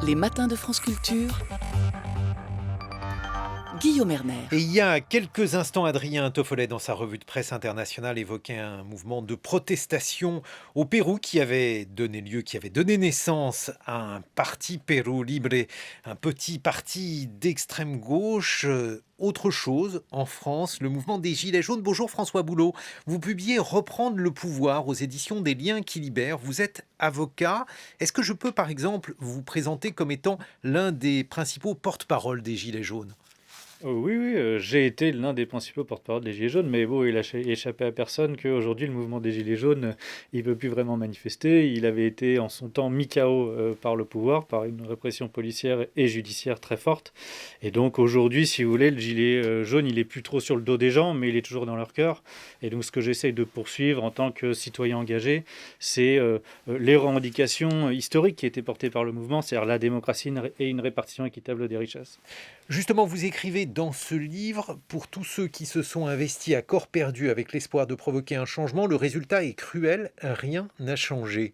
Les matins de France Culture. Guillaume Erner. Et il y a quelques instants, Adrien Toffolet, dans sa revue de presse internationale, évoquait un mouvement de protestation au Pérou qui avait donné naissance à un parti Perú Libre, un petit parti d'extrême gauche. Autre chose, en France, le mouvement des Gilets jaunes. Bonjour François Boulot, vous publiez Reprendre le pouvoir aux éditions des Liens qui libèrent. Vous êtes avocat. Est-ce que je peux par exemple vous présenter comme étant l'un des principaux porte-parole des Gilets jaunes ? Oui, j'ai été l'un des principaux porte-parole des Gilets jaunes, mais bon, il a échappé à personne qu'aujourd'hui, le mouvement des Gilets jaunes, il ne peut plus vraiment manifester. Il avait été en son temps mis KO par le pouvoir, par une répression policière et judiciaire très forte. Et donc aujourd'hui, si vous voulez, le gilet jaune, il est plus trop sur le dos des gens, mais il est toujours dans leur cœur. Et donc ce que j'essaye de poursuivre en tant que citoyen engagé, c'est les revendications historiques qui étaient portées par le mouvement, c'est-à-dire la démocratie et une répartition équitable des richesses. Justement, vous écrivez dans ce livre, pour tous ceux qui se sont investis à corps perdu avec l'espoir de provoquer un changement, le résultat est cruel, rien n'a changé.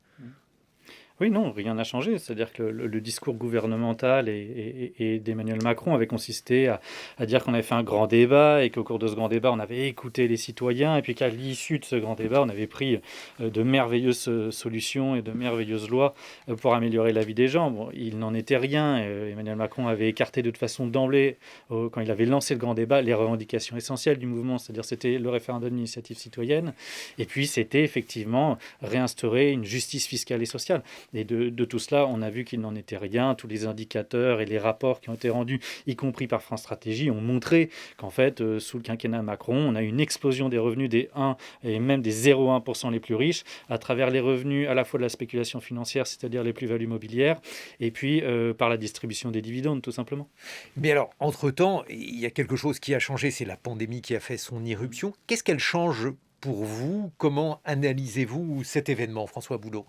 Oui, non, rien n'a changé. C'est-à-dire que le discours gouvernemental et d'Emmanuel Macron avait consisté à dire qu'on avait fait un grand débat et qu'au cours de ce grand débat, on avait écouté les citoyens et puis qu'à l'issue de ce grand débat, on avait pris de merveilleuses solutions et de merveilleuses lois pour améliorer la vie des gens. Bon, il n'en était rien. Emmanuel Macron avait écarté de toute façon d'emblée, quand il avait lancé le grand débat, les revendications essentielles du mouvement. C'est-à-dire c'était le référendum d'initiative citoyenne et puis c'était effectivement réinstaurer une justice fiscale et sociale. Et de tout cela, on a vu qu'il n'en était rien. Tous les indicateurs et les rapports qui ont été rendus, y compris par France Stratégie, ont montré qu'en fait, sous le quinquennat Macron, on a eu une explosion des revenus des 1 et même des 0,1% les plus riches à travers les revenus à la fois de la spéculation financière, c'est-à-dire les plus-values mobilières, et puis par la distribution des dividendes, tout simplement. Mais alors, entre-temps, il y a quelque chose qui a changé, c'est la pandémie qui a fait son irruption. Qu'est-ce qu'elle change pour vous ? Comment analysez-vous cet événement, François Boulot ?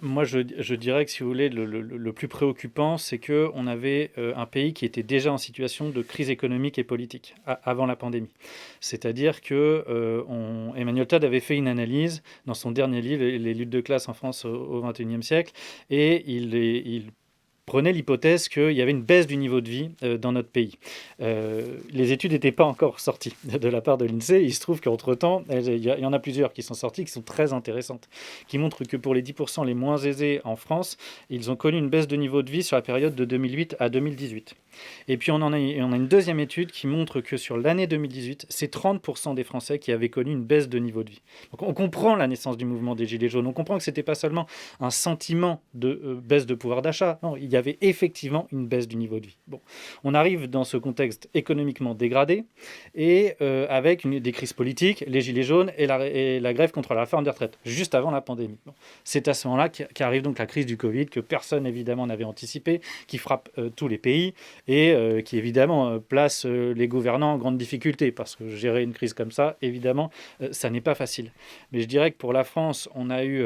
Moi, je dirais que si vous voulez, le plus préoccupant, c'est qu'on avait un pays qui était déjà en situation de crise économique et politique avant la pandémie. C'est-à-dire que Emmanuel Todd avait fait une analyse dans son dernier livre, Les luttes de classe en France au XXIe siècle, et il prenait l'hypothèse qu'il y avait une baisse du niveau de vie dans notre pays. Les études n'étaient pas encore sorties de la part de l'INSEE. Il se trouve qu'entre-temps, il y en a plusieurs qui sont sorties, qui sont très intéressantes, qui montrent que pour les 10% les moins aisés en France, ils ont connu une baisse de niveau de vie sur la période de 2008 à 2018. Et puis on a une deuxième étude qui montre que sur l'année 2018, c'est 30% des Français qui avaient connu une baisse de niveau de vie. Donc on comprend la naissance du mouvement des Gilets jaunes. On comprend que ce n'était pas seulement un sentiment de baisse de pouvoir d'achat. Non, il y avait effectivement une baisse du niveau de vie. Bon, on arrive dans ce contexte économiquement dégradé et avec des crises politiques, les Gilets jaunes et la grève contre la réforme des retraites, juste avant la pandémie. Bon, c'est à ce moment-là qu'arrive donc la crise du Covid, que personne évidemment n'avait anticipé, qui frappe tous les pays et qui évidemment place les gouvernants en grande difficulté, parce que gérer une crise comme ça, évidemment, ça n'est pas facile. Mais je dirais que pour la France, on a eu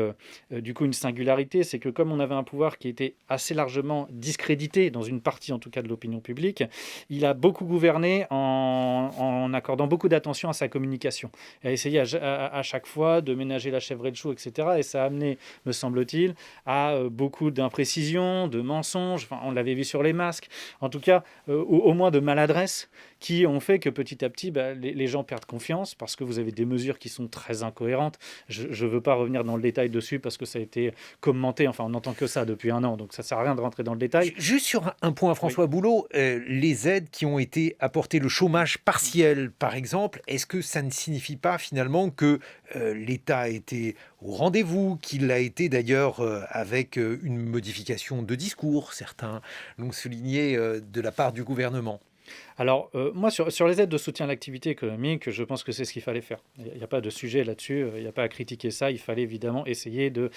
du coup une singularité, c'est que comme on avait un pouvoir qui était assez largement discrédité, dans une partie en tout cas de l'opinion publique, il a beaucoup gouverné en accordant beaucoup d'attention à sa communication, et a essayé à chaque fois de ménager la chèvre et le chou, etc. Et ça a amené, me semble-t-il, à beaucoup d'imprécisions, de mensonges, enfin, on l'avait vu sur les masques, en tout cas au moins de maladresse, qui ont fait que petit à petit les gens perdent confiance, parce que vous avez des mesures qui sont très incohérentes. Je ne veux pas revenir dans le détail dessus parce que ça a été commenté, enfin on n'entend que ça depuis un an, donc ça ne sert à rien de rentrer dans le détail. Juste sur un point, François Boulot, les aides qui ont été apportées, le chômage partiel par exemple, est-ce que ça ne signifie pas finalement que l'État a été au rendez-vous, qu'il a été d'ailleurs avec une modification de discours, certains l'ont souligné de la part du gouvernement? Alors, moi, sur les aides de soutien à l'activité économique, je pense que c'est ce qu'il fallait faire. Il n'y a pas de sujet là-dessus, il n'y a pas à critiquer ça. Il fallait évidemment essayer de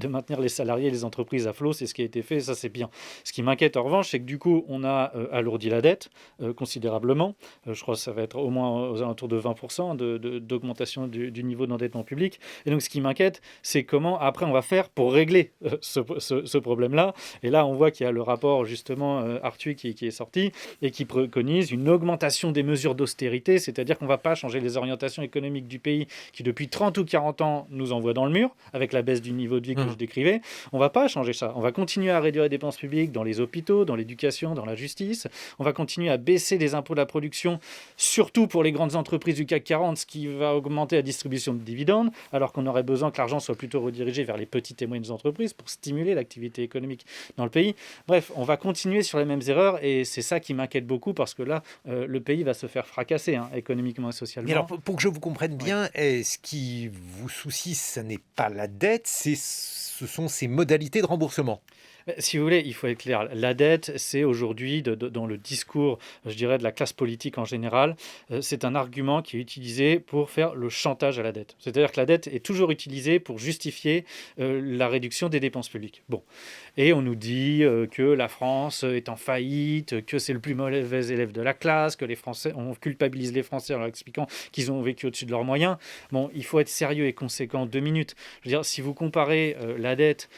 maintenir les salariés et les entreprises à flot. C'est ce qui a été fait, ça c'est bien. Ce qui m'inquiète en revanche, c'est que du coup, on a alourdi la dette considérablement. Je crois que ça va être au moins aux alentours de 20% d'augmentation du niveau d'endettement public. Et donc, ce qui m'inquiète, c'est comment après on va faire pour régler ce problème-là. Et là, on voit qu'il y a le rapport justement Arthuis qui est sorti et qui préconise une augmentation des mesures d'austérité, c'est-à-dire qu'on ne va pas changer les orientations économiques du pays qui, depuis 30 ou 40 ans, nous envoie dans le mur, avec la baisse du niveau de vie que je décrivais. On ne va pas changer ça. On va continuer à réduire les dépenses publiques dans les hôpitaux, dans l'éducation, dans la justice. On va continuer à baisser les impôts de la production, surtout pour les grandes entreprises du CAC 40, ce qui va augmenter la distribution de dividendes, alors qu'on aurait besoin que l'argent soit plutôt redirigé vers les petites et moyennes entreprises pour stimuler l'activité économique dans le pays. Bref, on va continuer sur les mêmes erreurs et c'est ça qui m'inquiète beaucoup parce que là, le pays va se faire fracasser économiquement et socialement. Mais alors, pour que je vous comprenne bien, ce qui vous soucie, ce n'est pas la dette, ce sont ses modalités de remboursement. Si vous voulez, il faut être clair. La dette, c'est aujourd'hui, dans le discours, je dirais, de la classe politique en général, c'est un argument qui est utilisé pour faire le chantage à la dette. C'est-à-dire que la dette est toujours utilisée pour justifier la réduction des dépenses publiques. Bon. Et on nous dit que la France est en faillite, que c'est le plus mauvais élève de la classe, que les Français, on culpabilise les Français en leur expliquant qu'ils ont vécu au-dessus de leurs moyens. Bon, il faut être sérieux et conséquent 2 minutes. Je veux dire, si vous comparez la dette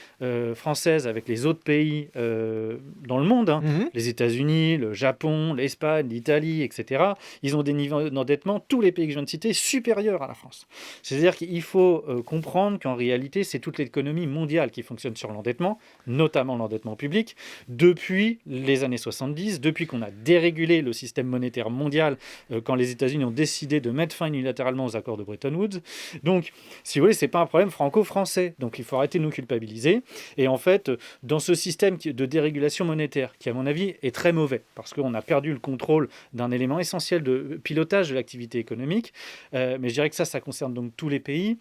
française avec les autres pays dans le monde, les États-Unis, le Japon, l'Espagne, l'Italie, etc., ils ont des niveaux d'endettement, tous les pays que je viens de citer, supérieurs à la France. C'est-à-dire qu'il faut comprendre qu'en réalité, c'est toute l'économie mondiale qui fonctionne sur l'endettement, notamment l'endettement public, depuis les années 70, depuis qu'on a dérégulé le système monétaire mondial, quand les États-Unis ont décidé de mettre fin unilatéralement aux accords de Bretton Woods. Donc, si vous voulez, ce n'est pas un problème franco-français. Donc, il faut arrêter de nous culpabiliser. Et en fait, dans ce système de dérégulation monétaire, qui à mon avis est très mauvais, parce qu'on a perdu le contrôle d'un élément essentiel de pilotage de l'activité économique, mais je dirais que ça concerne donc tous les pays,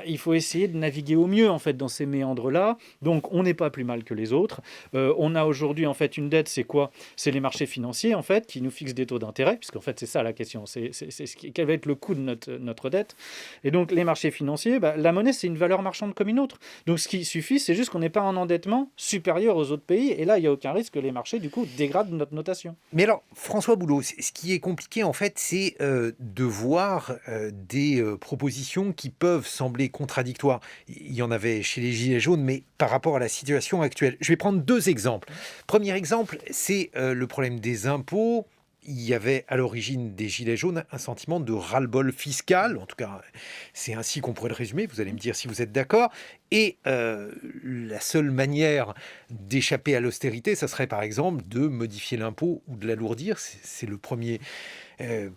il faut essayer de naviguer au mieux en fait, dans ces méandres-là. Donc on n'est pas plus mal que les autres. On a aujourd'hui en fait une dette, c'est quoi ? C'est les marchés financiers en fait, qui nous fixent des taux d'intérêt, puisqu'en fait c'est ça la question, quel va être le coût de notre dette. Et donc les marchés financiers, la monnaie c'est une valeur marchande comme une autre. Donc ce qui suffit, c'est juste qu'on n'ait pas un endettement supérieur aux autres pays, et là il n'y a aucun risque que les marchés du coup dégradent notre notation. Mais alors François Boulot, ce qui est compliqué en fait, c'est de voir des propositions qui peuvent sembler contradictoires. Il y en avait chez les Gilets jaunes, mais par rapport à la situation actuelle. Je vais prendre 2 exemples. Premier exemple, c'est le problème des impôts. Il y avait à l'origine des Gilets jaunes un sentiment de ras-le-bol fiscal, en tout cas c'est ainsi qu'on pourrait le résumer, vous allez me dire si vous êtes d'accord, et la seule manière d'échapper à l'austérité, ça serait par exemple de modifier l'impôt ou de l'alourdir, c'est le premier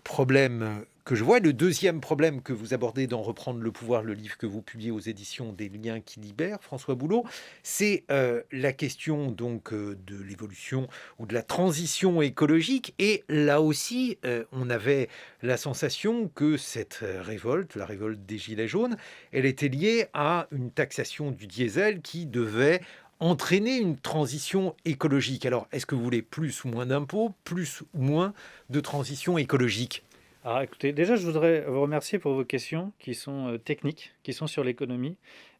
problème que je vois. Le deuxième problème que vous abordez dans Reprendre le pouvoir, le livre que vous publiez aux éditions des Liens qui libèrent, François Boulot, c'est la question donc de l'évolution ou de la transition écologique. Et là aussi, on avait la sensation que cette révolte, la révolte des Gilets jaunes, elle était liée à une taxation du diesel qui devait entraîner une transition écologique. Alors, est-ce que vous voulez plus ou moins d'impôts, plus ou moins de transition écologique ? Alors écoutez, déjà je voudrais vous remercier pour vos questions qui sont techniques, qui sont sur l'économie.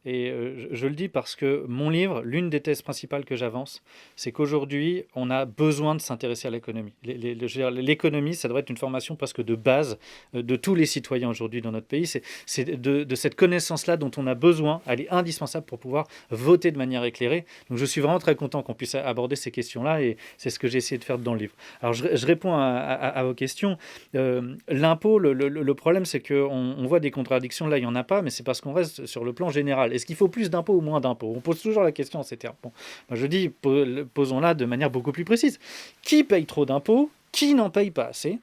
Et je le dis parce que mon livre, l'une des thèses principales que j'avance, c'est qu'aujourd'hui, on a besoin de s'intéresser à l'économie. L'économie, ça devrait être une formation presque de base de tous les citoyens aujourd'hui dans notre pays. C'est de cette connaissance-là dont on a besoin, elle est indispensable pour pouvoir voter de manière éclairée. Donc je suis vraiment très content qu'on puisse aborder ces questions-là et c'est ce que j'ai essayé de faire dans le livre. Alors je réponds à vos questions. L'impôt, le problème, c'est qu'on voit des contradictions. Là, il n'y en a pas, mais c'est parce qu'on reste sur le plan général. Est-ce qu'il faut plus d'impôts ou moins d'impôts ? On pose toujours la question en ces termes. Bon, moi je dis, posons-la de manière beaucoup plus précise. Qui paye trop d'impôts ? Qui n'en paye pas assez ?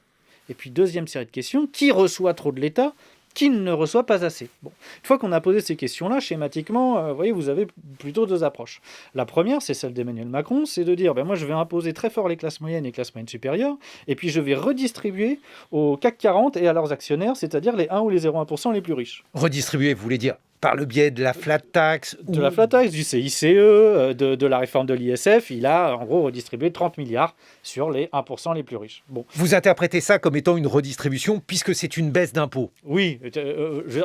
Et puis, deuxième série de questions, qui reçoit trop de l'État ? Qui ne reçoit pas assez ? Bon, une fois qu'on a posé ces questions-là, schématiquement, vous avez plutôt 2 approches. La première, c'est celle d'Emmanuel Macron, c'est de dire, moi je vais imposer très fort les classes moyennes et les classes moyennes supérieures, et puis je vais redistribuer au CAC 40 et à leurs actionnaires, c'est-à-dire les 1 ou les 0,1% les plus riches. Redistribuer, vous voulez dire par le biais de la flat tax De la flat tax, du CICE, de la réforme de l'ISF, il a en gros redistribué 30 milliards sur les 1% les plus riches. Bon. Vous interprétez ça comme étant une redistribution puisque c'est une baisse d'impôts. Oui,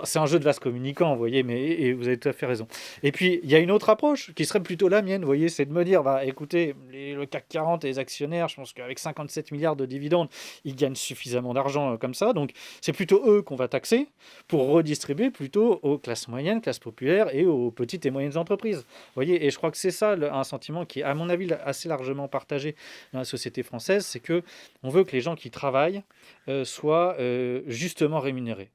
c'est un jeu de vase communicant, vous voyez, et vous avez tout à fait raison. Et puis, il y a une autre approche qui serait plutôt la mienne, vous voyez, c'est de me dire, écoutez, le CAC 40 et les actionnaires, je pense qu'avec 57 milliards de dividendes, ils gagnent suffisamment d'argent comme ça, donc c'est plutôt eux qu'on va taxer pour redistribuer plutôt aux classes moyennes moyenne, classe populaire et aux petites et moyennes entreprises. Vous voyez, et je crois que c'est ça un sentiment qui est, à mon avis, assez largement partagé dans la société française, c'est que on veut que les gens qui travaillent soient justement rémunérés.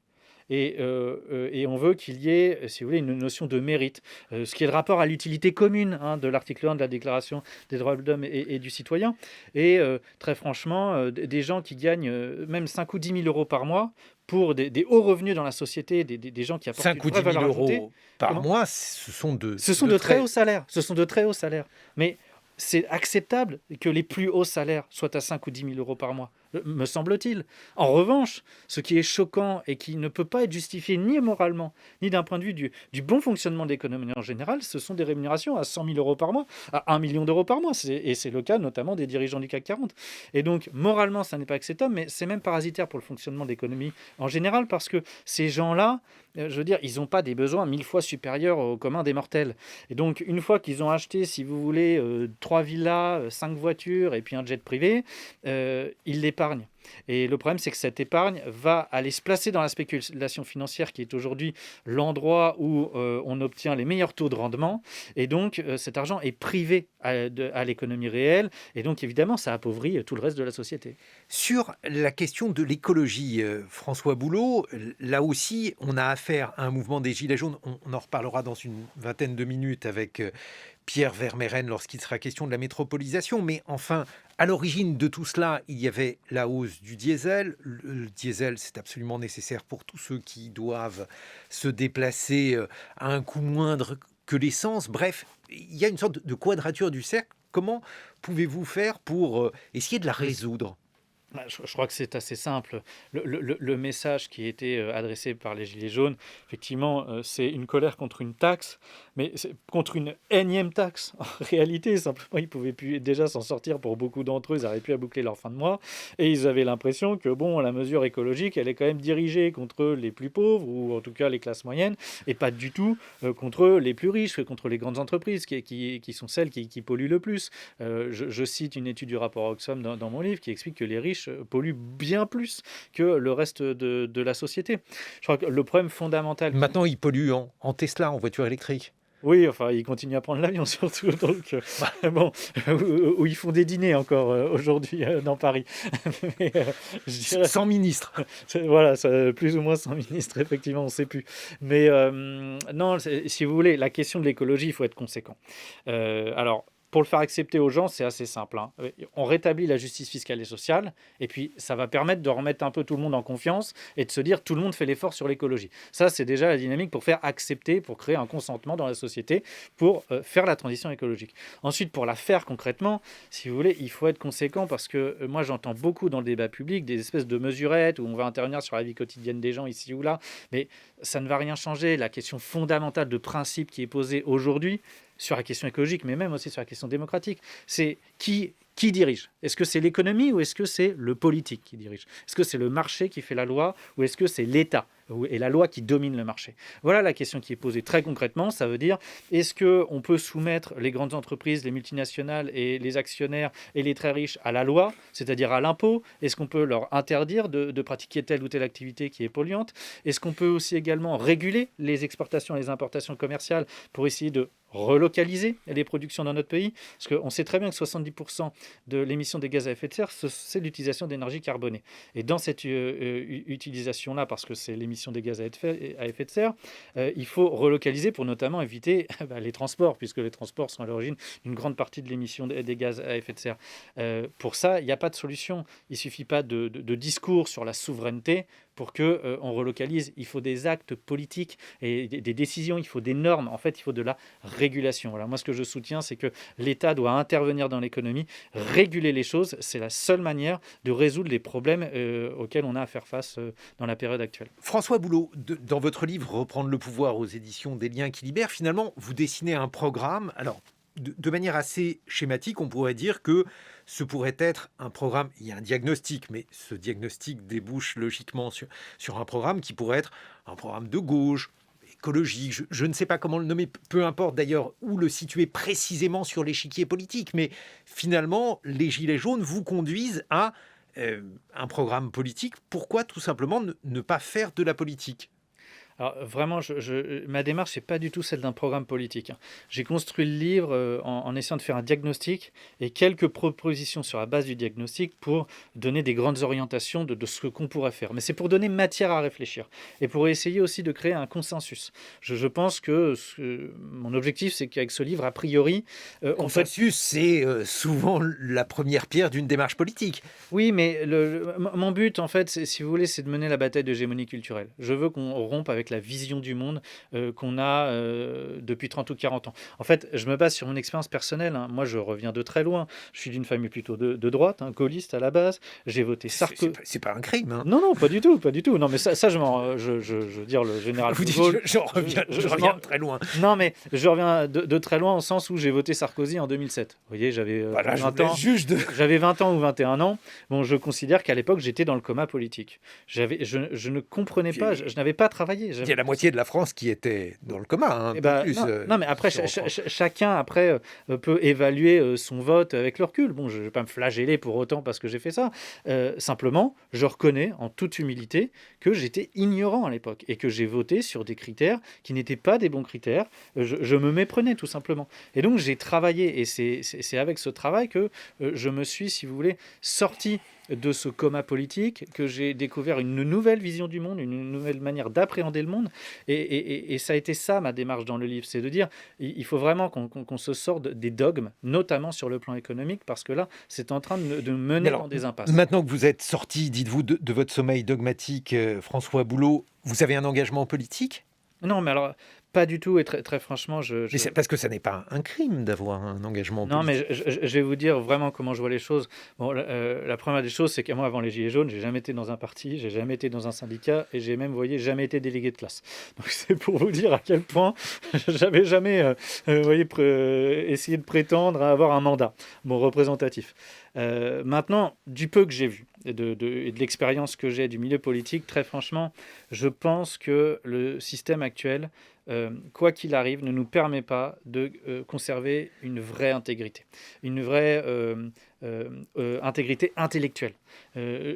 Et on veut qu'il y ait, si vous voulez, une notion de mérite, ce qui est le rapport à l'utilité commune de l'article 1 de la Déclaration des droits de l'homme et du citoyen. Et très franchement, des gens qui gagnent même 5 ou 10 000 euros par mois, pour des hauts revenus dans la société, des gens qui apportent 5 ou une vraie 10 000 valeur ajoutée. euros par Comment mois, ce sont Ce sont de très hauts salaires. Ce sont de très hauts salaires. Mais c'est acceptable que les plus hauts salaires soient à 5 ou 10 000 euros par mois, me semble-t-il. En revanche, ce qui est choquant et qui ne peut pas être justifié ni moralement, ni d'un point de vue du bon fonctionnement de l'économie en général, ce sont des rémunérations à 100 000 euros par mois, à 1 million d'euros par mois. Et c'est le cas notamment des dirigeants du CAC 40. Et donc, moralement, ça n'est pas acceptable, mais c'est même parasitaire pour le fonctionnement de l'économie en général, parce que ces gens-là, je veux dire, ils n'ont pas des besoins 1000 fois supérieurs au commun des mortels. Et donc, une fois qu'ils ont acheté, si vous voulez, 3 villas, 5 voitures et puis un jet privé, ils l'épargnent. Et le problème, c'est que cette épargne va aller se placer dans la spéculation financière, qui est aujourd'hui l'endroit où on obtient les meilleurs taux de rendement. Et donc, cet argent est privé à l'économie réelle. Et donc, évidemment, ça appauvrit tout le reste de la société. Sur la question de l'écologie, François Boulot, là aussi, on a affaire à un mouvement des Gilets jaunes. On en reparlera dans une vingtaine de minutes avec Pierre Vermeyren lorsqu'il sera question de la métropolisation. Mais enfin, à l'origine de tout cela, il y avait la hausse du diesel. Le diesel, c'est absolument nécessaire pour tous ceux qui doivent se déplacer à un coût moindre que l'essence. Bref, il y a une sorte de quadrature du cercle. Comment pouvez-vous faire pour essayer de la résoudre ? Je crois que c'est assez simple. Le message qui a été adressé par les Gilets jaunes, effectivement, c'est une colère contre une taxe, mais c'est contre une énième taxe. En réalité, simplement, ils ne pouvaient plus déjà s'en sortir pour beaucoup d'entre eux. Ils n'arrivaient plus à boucler leur fin de mois. Et ils avaient l'impression que la mesure écologique, elle est quand même dirigée contre les plus pauvres, ou en tout cas les classes moyennes, et pas du tout contre les plus riches, contre les grandes entreprises, qui sont celles qui polluent le plus. Je cite une étude du rapport Oxfam dans mon livre qui explique que les riches polluent bien plus que le reste de la société. Je crois que le problème fondamental... Maintenant, ils polluent en Tesla, en voiture électrique. Oui, enfin, ils continuent à prendre l'avion surtout, donc où ils font des dîners encore aujourd'hui dans Paris. Mais, je dirais, sans ministre. Voilà, plus ou moins sans ministre, effectivement, on ne sait plus. Mais non, si vous voulez, la question de l'écologie, il faut être conséquent. Alors, pour le faire accepter aux gens, c'est assez simple. On rétablit la justice fiscale et sociale, et puis ça va permettre de remettre un peu tout le monde en confiance et de se dire tout le monde fait l'effort sur l'écologie. Ça, c'est déjà la dynamique pour faire accepter, pour créer un consentement dans la société, pour faire la transition écologique. Ensuite, pour la faire concrètement, si vous voulez, il faut être conséquent, parce que moi, j'entends beaucoup dans le débat public des espèces de mesurettes où on va intervenir sur la vie quotidienne des gens ici ou là, mais ça ne va rien changer. La question fondamentale de principe qui est posée aujourd'hui, sur la question écologique, mais même aussi sur la question démocratique, c'est qui dirige ? Est-ce que c'est l'économie ou est-ce que c'est le politique qui dirige ? Est-ce que c'est le marché qui fait la loi ou est-ce que c'est l'État et la loi qui domine le marché ? Voilà la question qui est posée très concrètement. Ça veut dire, est-ce qu'on peut soumettre les grandes entreprises, les multinationales et les actionnaires et les très riches à la loi, c'est-à-dire à l'impôt ? Est-ce qu'on peut leur interdire de pratiquer telle ou telle activité qui est polluante ? Est-ce qu'on peut aussi également réguler les exportations et les importations commerciales pour essayer de relocaliser les productions dans notre pays ? Parce qu'on sait très bien que 70% de l'émission des gaz à effet de serre, c'est l'utilisation d'énergie carbonée. Et dans cette utilisation-là, parce que c'est l'émission des gaz à effet de serre, il faut relocaliser pour notamment éviter les transports, puisque les transports sont à l'origine d'une grande partie de l'émission des gaz à effet de serre. Pour ça, il n'y a pas de solution. Il ne suffit pas de discours sur la souveraineté pour qu'on relocalise. Il faut des actes politiques et des décisions, il faut des normes. En fait, il faut de la régulation. Voilà. Moi, ce que je soutiens, c'est que l'État doit intervenir dans l'économie, réguler les choses. C'est la seule manière de résoudre les problèmes auxquels on a à faire face dans la période actuelle. François Boulot, dans votre livre « Reprendre le pouvoir » aux éditions des Liens qui libèrent, finalement, vous dessinez un programme. Alors, de manière assez schématique, on pourrait dire que ce pourrait être un programme, il y a un diagnostic, mais ce diagnostic débouche logiquement sur un programme qui pourrait être un programme de gauche, écologique, je ne sais pas comment le nommer, peu importe d'ailleurs où le situer précisément sur l'échiquier politique, mais finalement, les Gilets jaunes vous conduisent à un programme politique. Pourquoi tout simplement ne pas faire de la politique ? Alors vraiment, ma démarche, c'est pas du tout celle d'un programme politique, hein. J'ai construit le livre en essayant de faire un diagnostic et quelques propositions sur la base du diagnostic pour donner des grandes orientations de ce qu'on pourrait faire. Mais c'est pour donner matière à réfléchir et pour essayer aussi de créer un consensus. Je pense que mon objectif, c'est qu'avec ce livre, a priori, on fait... Consensus, c'est souvent la première pierre d'une démarche politique. Oui, mais mon but, en fait, si vous voulez, c'est de mener la bataille de l'hégémonie culturelle. Je veux qu'on rompe avec la vision du monde qu'on a depuis 30 ou 40 ans. En fait, je me base sur une expérience personnelle, hein. Moi, je reviens de très loin. Je suis d'une famille plutôt de droite, hein, gaulliste à la base. J'ai voté Sarkozy. C'est pas un crime. Hein. Non, non, pas du tout, pas du tout. Non, mais ça je veux dire, le général Vous de dites, Gaulle... je reviens de très loin. Non, mais je reviens de très loin au sens où j'ai voté Sarkozy en 2007. Vous voyez, j'avais Voilà, 20 ans. J'avais 20 ans ou 21 ans. Bon, je considère qu'à l'époque, j'étais dans le coma politique. Je ne comprenais pas, je n'avais pas travaillé. Il y a la moitié de la France qui était dans le coma. Hein, Eh ben, plus, non, mais après, chacun après, peut évaluer son vote avec le recul. Bon, je ne vais pas me flageller pour autant parce que j'ai fait ça. Simplement, je reconnais en toute humilité que j'étais ignorant à l'époque et que j'ai voté sur des critères qui n'étaient pas des bons critères. Je me méprenais tout simplement. Et donc, j'ai travaillé et c'est avec ce travail que je me suis, si vous voulez, sorti de ce coma politique, que j'ai découvert une nouvelle vision du monde, une nouvelle manière d'appréhender le monde. Et ça a été ça, ma démarche dans le livre, c'est de dire, il faut vraiment qu'on se sorte des dogmes, notamment sur le plan économique, parce que là, c'est en train de mener dans des impasses. Maintenant que vous êtes sorti, dites-vous, de votre sommeil dogmatique, François Boulot, vous avez un engagement politique ? Non, mais alors, pas du tout, et très, très franchement, Mais c'est parce que ça n'est pas un crime d'avoir un engagement Non, politique. mais je vais vous dire vraiment comment je vois les choses. Bon, la première des choses, c'est que moi, avant les Gilets jaunes, j'ai jamais été dans un parti, j'ai jamais été dans un syndicat, et j'ai même, vous voyez, jamais été délégué de classe. Donc c'est pour vous dire à quel point j'avais jamais, vous voyez, essayé de prétendre à avoir un mandat, bon, représentatif. Maintenant, du peu que j'ai vu et de l'expérience que j'ai du milieu politique, très franchement, je pense que le système actuel, quoi qu'il arrive, ne nous permet pas de conserver une vraie intégrité, une vraie intégrité intellectuelle,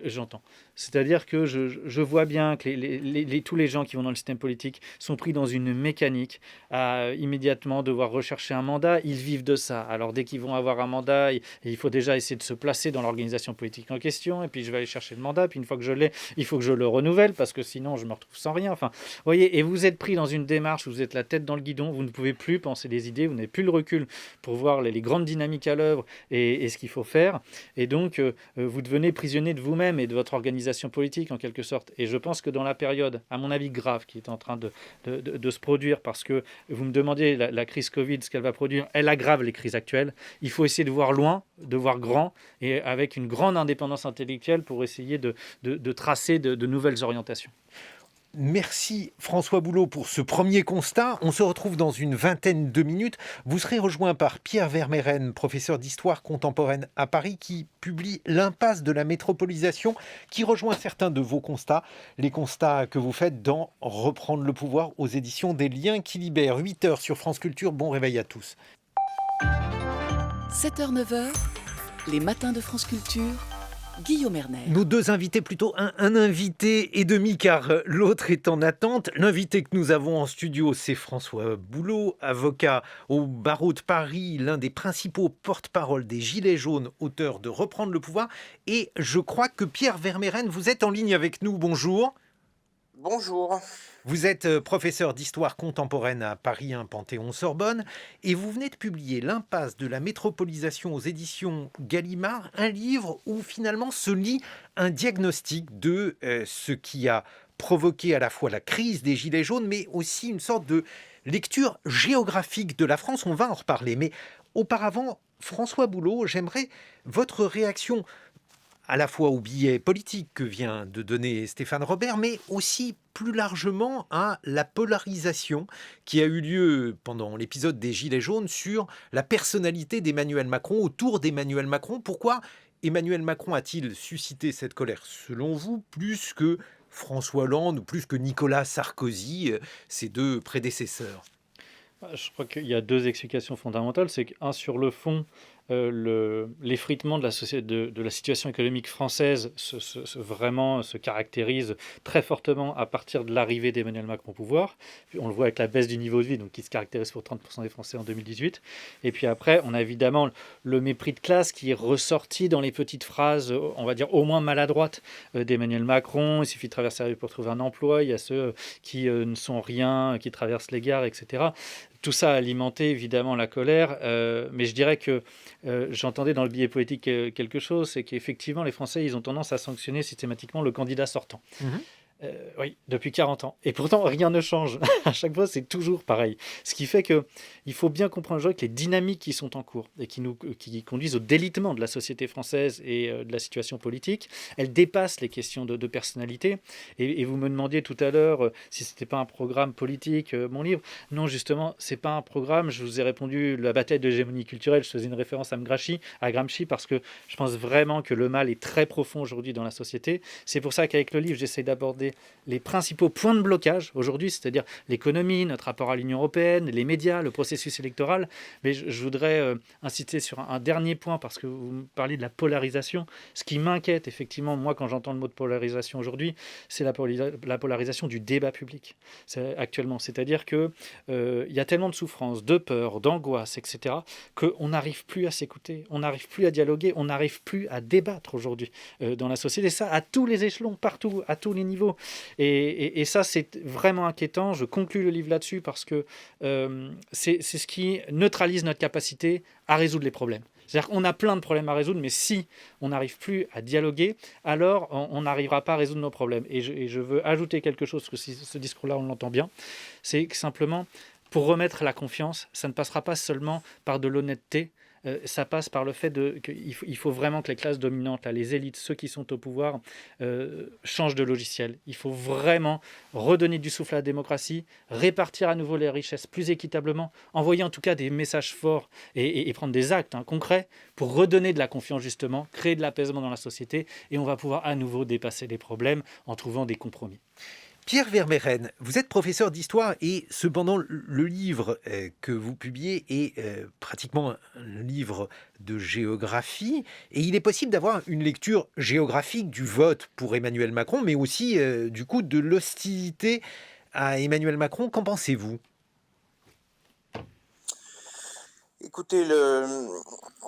j'entends. C'est-à-dire que je vois bien que tous les gens qui vont dans le système politique sont pris dans une mécanique à immédiatement devoir rechercher un mandat. Ils vivent de ça. Alors dès qu'ils vont avoir un mandat, il faut déjà essayer de se placer dans l'organisation politique en question. Et puis je vais aller chercher le mandat. Puis une fois que je l'ai, il faut que je le renouvelle parce que sinon je me retrouve sans rien. Enfin, vous voyez, et vous êtes pris dans une démarche où vous êtes la tête dans le guidon. Vous ne pouvez plus penser des idées. Vous n'avez plus le recul pour voir les grandes dynamiques à l'œuvre et ce qu'il faut faire. Et donc, vous devenez prisonnier de vous-même et de votre organisation politique en quelque sorte. Et je pense que dans la période, à mon avis grave, qui est en train de se produire, parce que vous me demandiez la crise Covid, ce qu'elle va produire, elle aggrave les crises actuelles. Il faut essayer de voir loin, de voir grand, et avec une grande indépendance intellectuelle pour essayer de tracer de nouvelles orientations. Merci François Boulot pour ce premier constat. On se retrouve dans une vingtaine de minutes. Vous serez rejoint par Pierre Vermeyren, professeur d'histoire contemporaine à Paris, qui publie L'impasse de la métropolisation, qui rejoint certains de vos constats, les constats que vous faites dans Reprendre le pouvoir aux éditions des Liens qui libèrent. 8h sur France Culture, bon réveil à tous. 7h, 9h, les matins de France Culture. Guillaume Erner. Nos deux invités, plutôt un invité et demi, car l'autre est en attente. L'invité que nous avons en studio, c'est François Boulot, avocat au barreau de Paris, l'un des principaux porte-parole des Gilets jaunes, auteur de Reprendre le pouvoir. Et je crois que Pierre Vermeyren, vous êtes en ligne avec nous. Bonjour. Bonjour. Vous êtes professeur d'histoire contemporaine à Paris 1 Panthéon-Sorbonne et vous venez de publier L'impasse de la métropolisation aux éditions Gallimard, un livre où finalement se lit un diagnostic de ce qui a provoqué à la fois la crise des Gilets jaunes, mais aussi une sorte de lecture géographique de la France. On va en reparler. Mais auparavant, François Boulot, j'aimerais votre réaction à la fois au billet politique que vient de donner Stéphane Robert, mais aussi plus largement à la polarisation qui a eu lieu pendant l'épisode des Gilets jaunes sur la personnalité d'Emmanuel Macron, autour d'Emmanuel Macron. Pourquoi Emmanuel Macron a-t-il suscité cette colère, selon vous, plus que François Hollande ou plus que Nicolas Sarkozy, ses deux prédécesseurs ? Je crois qu'il y a deux explications fondamentales. C'est qu'un, sur le fond, l'effritement de la situation économique française vraiment se caractérise très fortement à partir de l'arrivée d'Emmanuel Macron au pouvoir. Puis on le voit avec la baisse du niveau de vie, donc qui se caractérise pour 30% des Français en 2018. Et puis après, on a évidemment le mépris de classe qui est ressorti dans les petites phrases, on va dire au moins maladroites, d'Emmanuel Macron. Il suffit de traverser la rue pour trouver un emploi. Il y a ceux qui ne sont rien, qui traversent les gares, etc. Tout ça a alimenté évidemment la colère, mais je dirais que j'entendais dans le billet politique quelque chose, c'est qu'effectivement les Français, ils ont tendance à sanctionner systématiquement le candidat sortant. Mhm. Oui, depuis 40 ans. Et pourtant, rien ne change. À chaque fois, c'est toujours pareil. Ce qui fait qu'il faut bien comprendre que les dynamiques qui sont en cours et qui conduisent au délitement de la société française et de la situation politique, elles dépassent les questions de personnalité. Et vous me demandiez tout à l'heure si ce n'était pas un programme politique, mon livre. Non, justement, ce n'est pas un programme. Je vous ai répondu la bataille de l'hégémonie culturelle. Je faisais une référence à Gramsci parce que je pense vraiment que le mal est très profond aujourd'hui dans la société. C'est pour ça qu'avec le livre, j'essaie d'aborder les principaux points de blocage aujourd'hui, c'est-à-dire l'économie, notre rapport à l'Union européenne, les médias, le processus électoral. Mais je voudrais insister sur un dernier point parce que vous me parlez de la polarisation. Ce qui m'inquiète effectivement, moi, quand j'entends le mot de polarisation aujourd'hui, c'est la polarisation du débat public actuellement. C'est-à-dire qu'il y a tellement de souffrance, de peur, d'angoisse, etc., qu'on n'arrive plus à s'écouter, on n'arrive plus à dialoguer, on n'arrive plus à débattre aujourd'hui dans la société. Ça, à tous les échelons, partout, à tous les niveaux. Et ça, c'est vraiment inquiétant. Je conclus le livre là-dessus parce que c'est ce qui neutralise notre capacité à résoudre les problèmes. C'est-à-dire qu'on a plein de problèmes à résoudre, mais si on n'arrive plus à dialoguer, alors on n'arrivera pas à résoudre nos problèmes. Et je veux ajouter quelque chose, parce que ce discours-là, on l'entend bien, c'est que simplement, pour remettre la confiance, ça ne passera pas seulement par de l'honnêteté, ça passe par le fait qu'il faut vraiment que les classes dominantes, là, les élites, ceux qui sont au pouvoir, changent de logiciel. Il faut vraiment redonner du souffle à la démocratie, répartir à nouveau les richesses plus équitablement, envoyer en tout cas des messages forts et prendre des actes concrets pour redonner de la confiance justement, créer de l'apaisement dans la société et on va pouvoir à nouveau dépasser les problèmes en trouvant des compromis. Pierre Vermeyren, vous êtes professeur d'histoire et cependant le livre que vous publiez est pratiquement un livre de géographie et il est possible d'avoir une lecture géographique du vote pour Emmanuel Macron mais aussi du coup de l'hostilité à Emmanuel Macron. Qu'en pensez-vous ? Écoutez,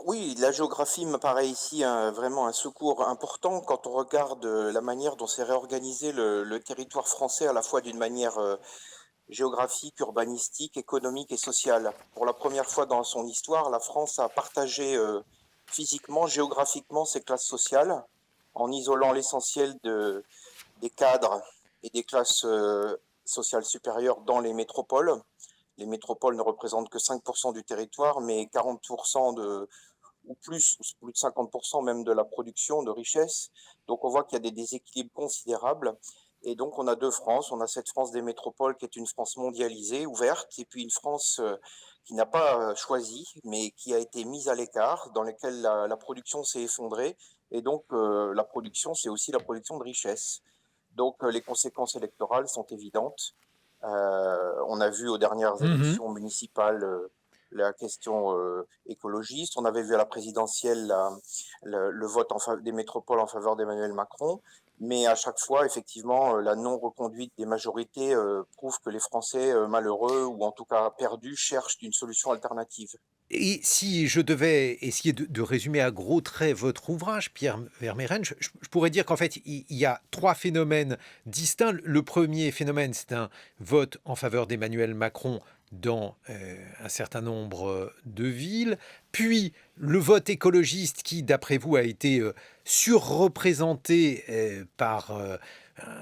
oui, la géographie me paraît ici vraiment un secours important quand on regarde la manière dont s'est réorganisé le territoire français à la fois d'une manière géographique, urbanistique, économique et sociale. Pour la première fois dans son histoire, la France a partagé physiquement, géographiquement ses classes sociales en isolant l'essentiel des cadres et des classes sociales supérieures dans les métropoles. Les métropoles ne représentent que 5% du territoire, mais 40% ou plus de 50% même de la production de richesse. Donc on voit qu'il y a des déséquilibres considérables. Et donc on a deux France. On a cette France des métropoles qui est une France mondialisée, ouverte, et puis une France qui n'a pas choisi, mais qui a été mise à l'écart, dans laquelle la production s'est effondrée. Et donc la production, c'est aussi la production de richesse. Donc les conséquences électorales sont évidentes. On a vu aux dernières élections municipales la question écologiste. On avait vu à la présidentielle le vote des métropoles en faveur d'Emmanuel Macron. Mais à chaque fois, effectivement, la non-reconduite des majorités prouve que les Français malheureux, ou en tout cas perdus, cherchent une solution alternative. Et si je devais essayer de résumer à gros traits votre ouvrage, Pierre Vermeyren, je pourrais dire qu'en fait, il y a trois phénomènes distincts. Le premier phénomène, c'est un vote en faveur d'Emmanuel Macron dans un certain nombre de villes. Puis, le vote écologiste qui, d'après vous, a été surreprésenté par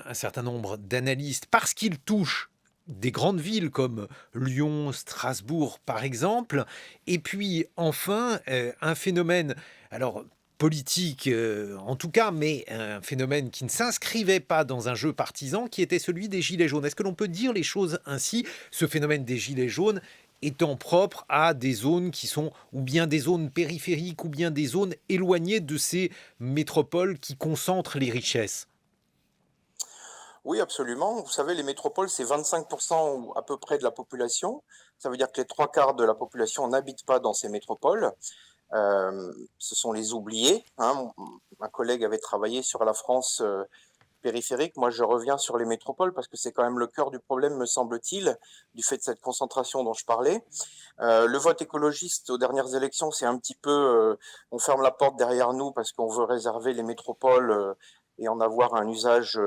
un certain nombre d'analystes parce qu'il touche des grandes villes comme Lyon, Strasbourg par exemple, et puis enfin un phénomène, alors politique en tout cas, mais un phénomène qui ne s'inscrivait pas dans un jeu partisan, qui était celui des Gilets jaunes. Est-ce que l'on peut dire les choses ainsi, ce phénomène des Gilets jaunes étant propre à des zones qui sont ou bien des zones périphériques ou bien des zones éloignées de ces métropoles qui concentrent les richesses? Oui, absolument. Vous savez, les métropoles, c'est 25% ou à peu près de la population. Ça veut dire que les trois quarts de la population n'habitent pas dans ces métropoles. Ce sont les oubliés, hein. Un collègue avait travaillé sur la France périphérique. Moi, je reviens sur les métropoles parce que c'est quand même le cœur du problème, me semble-t-il, du fait de cette concentration dont je parlais. Le vote écologiste aux dernières élections, c'est un petit peu, on ferme la porte derrière nous parce qu'on veut réserver les métropoles et en avoir un usage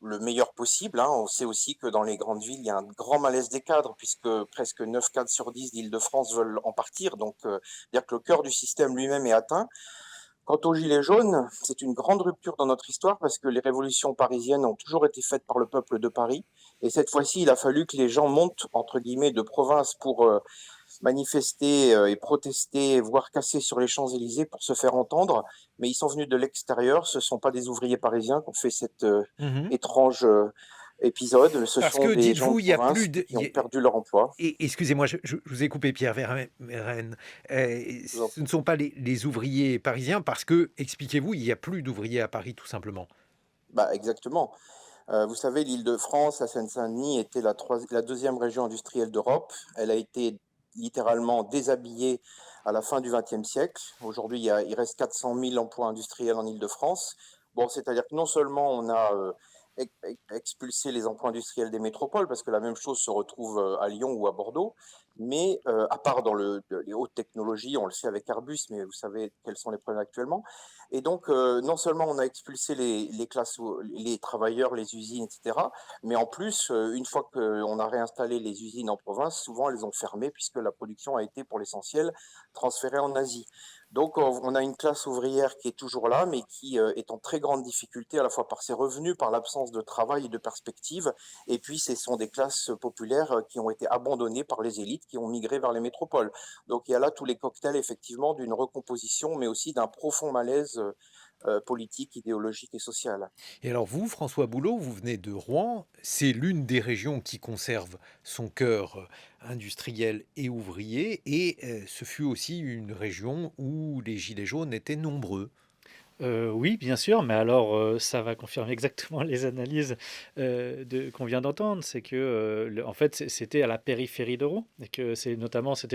le meilleur possible, hein. On sait aussi que dans les grandes villes, il y a un grand malaise des cadres puisque presque 9 cadres sur 10 d'Île-de-France veulent en partir. Donc, dire que le cœur du système lui-même est atteint. Quant aux Gilets jaunes, c'est une grande rupture dans notre histoire parce que les révolutions parisiennes ont toujours été faites par le peuple de Paris. Et cette fois-ci, il a fallu que les gens montent, entre guillemets, de province pour manifester et protester, voire casser sur les Champs-Élysées pour se faire entendre. Mais ils sont venus de l'extérieur, ce ne sont pas des ouvriers parisiens qui ont fait cette Mhm. étrange épisode, ce Parce sont que, des gens dites-vous, de il y a plus province de... qui ont perdu leur emploi. Et excusez-moi, je vous ai coupé, Pierre Verheyen. Je vous en Ce ne prie. sont pas les ouvriers parisiens parce que, expliquez-vous, il n'y a plus d'ouvriers à Paris, tout simplement. Bah, exactement. Vous savez, l'Île-de-France, la Seine-Saint-Denis était la deuxième région industrielle d'Europe. Elle a été littéralement déshabillée à la fin du XXe siècle. Aujourd'hui, il reste 400 000 emplois industriels en Île-de-France. Bon, c'est-à-dire que non seulement on a expulsé les emplois industriels des métropoles, parce que la même chose se retrouve à Lyon ou à Bordeaux, mais à part dans les hautes technologies, on le sait avec Airbus, mais vous savez quels sont les problèmes actuellement. Et donc, non seulement on a expulsé les classes, les travailleurs, les usines, etc., mais en plus, une fois qu'on a réinstallé les usines en province, souvent elles ont fermé puisque la production a été pour l'essentiel transférée en Asie. Donc, on a une classe ouvrière qui est toujours là, mais qui est en très grande difficulté à la fois par ses revenus, par l'absence de travail et de perspective. Et puis, ce sont des classes populaires qui ont été abandonnées par les élites, qui ont migré vers les métropoles. Donc, il y a là tous les cocktails, effectivement, d'une recomposition, mais aussi d'un profond malaise politique, idéologique et social. Et alors vous, François Boulot, vous venez de Rouen. C'est l'une des régions qui conserve son cœur industriel et ouvrier. Et ce fut aussi une région où les Gilets jaunes étaient nombreux. Oui, bien sûr, mais alors ça va confirmer exactement les analyses qu'on vient d'entendre. C'est que, en fait, c'était à la périphérie de Rouen, et que c'était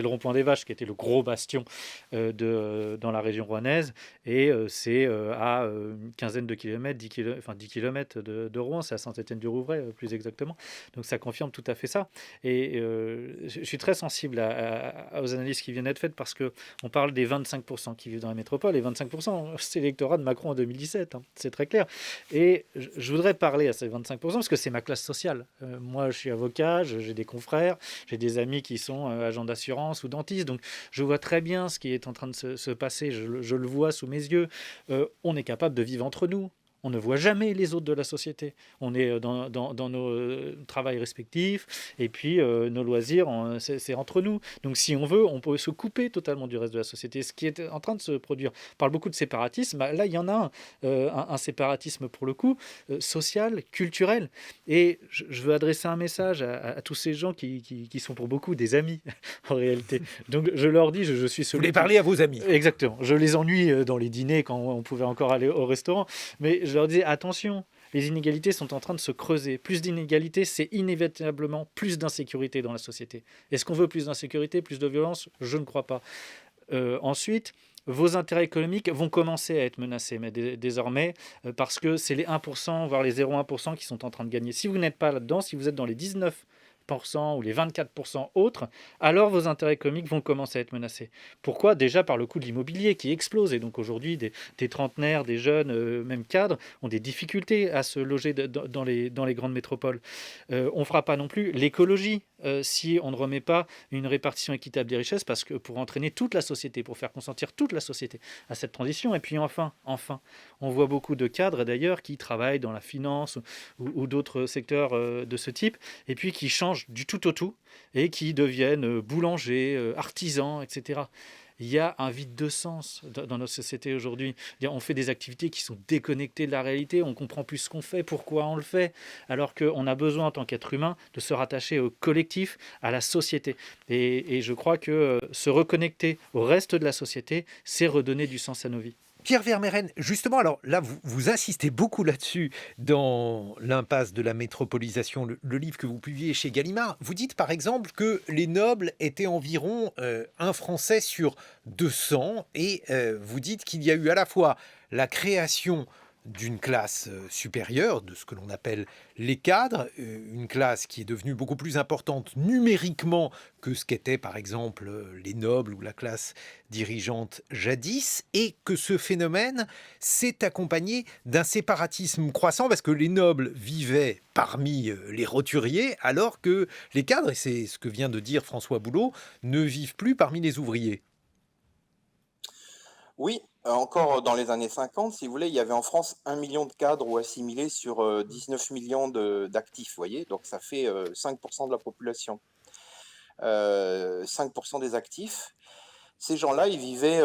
le rond-point des Vaches qui était le gros bastion dans la région rouennaise, et c'est à une quinzaine de kilomètres, 10 kilomètres de Rouen, c'est à Saint-Étienne-du-Rouvray plus exactement. Donc ça confirme tout à fait ça. Et je suis très sensible aux analyses qui viennent d'être faites parce que on parle des 25% qui vivent dans la métropole, et 25%, c'est l'électorat de Macron en 2017, hein, c'est très clair. Et je voudrais parler à ces 25% parce que c'est ma classe sociale. Moi, je suis avocat, j'ai des confrères, j'ai des amis qui sont agents d'assurance ou dentistes, donc je vois très bien ce qui est en train de se passer, je le vois sous mes yeux. On est capable de vivre entre nous. On ne voit jamais les autres de la société. On est dans nos travails respectifs et puis nos loisirs, c'est entre nous. Donc si on veut, on peut se couper totalement du reste de la société. Ce qui est en train de se produire, on parle beaucoup de séparatisme. Là, il y en a un séparatisme pour le coup, social, culturel. Et je veux adresser un message à tous ces gens qui sont pour beaucoup des amis en réalité. Donc je leur dis, je suis Vous celui voulez qui... parler à vos amis. Exactement. Je les ennuie dans les dîners quand on pouvait encore aller au restaurant. Mais je leur disais, attention, les inégalités sont en train de se creuser. Plus d'inégalités, c'est inévitablement plus d'insécurité dans la société. Est-ce qu'on veut plus d'insécurité, plus de violence? Je ne crois pas. Ensuite, vos intérêts économiques vont commencer à être menacés, mais désormais, parce que c'est les 1%, voire les 0,1% qui sont en train de gagner. Si vous n'êtes pas là-dedans, si vous êtes dans les 19% ou les 24% autres, alors vos intérêts économiques vont commencer à être menacés. Pourquoi? Déjà par le coût de l'immobilier qui explose. Et donc aujourd'hui, des trentenaires, des jeunes, même cadres, ont des difficultés à se loger dans les grandes métropoles. On ne fera pas non plus l'écologie si on ne remet pas une répartition équitable des richesses, parce que pour entraîner toute la société, pour faire consentir toute la société à cette transition. Et puis enfin, on voit beaucoup de cadres d'ailleurs qui travaillent dans la finance ou d'autres secteurs de ce type, et puis qui changent du tout au tout et qui deviennent boulangers, artisans, etc. Il y a un vide de sens dans notre société aujourd'hui. On fait des activités qui sont déconnectées de la réalité, on ne comprend plus ce qu'on fait, pourquoi on le fait, alors qu'on a besoin en tant qu'être humain de se rattacher au collectif, à la société. Et je crois que se reconnecter au reste de la société, c'est redonner du sens à nos vies. Pierre Vermeyren, justement, alors là, vous insistez beaucoup là-dessus dans L'impasse de la métropolisation, le livre que vous publiez chez Gallimard. Vous dites par exemple que les nobles étaient environ un Français sur 200 et vous dites qu'il y a eu à la fois la création d'une classe supérieure, de ce que l'on appelle les cadres, une classe qui est devenue beaucoup plus importante numériquement que ce qu'étaient par exemple les nobles ou la classe dirigeante jadis, et que ce phénomène s'est accompagné d'un séparatisme croissant parce que les nobles vivaient parmi les roturiers alors que les cadres, et c'est ce que vient de dire François Boulot, ne vivent plus parmi les ouvriers. Oui, encore dans les années 50, si vous voulez, il y avait en France 1 million de cadres ou assimilés sur 19 millions d'actifs, vous voyez, donc ça fait 5% de la population. 5% des actifs. Ces gens-là, ils vivaient,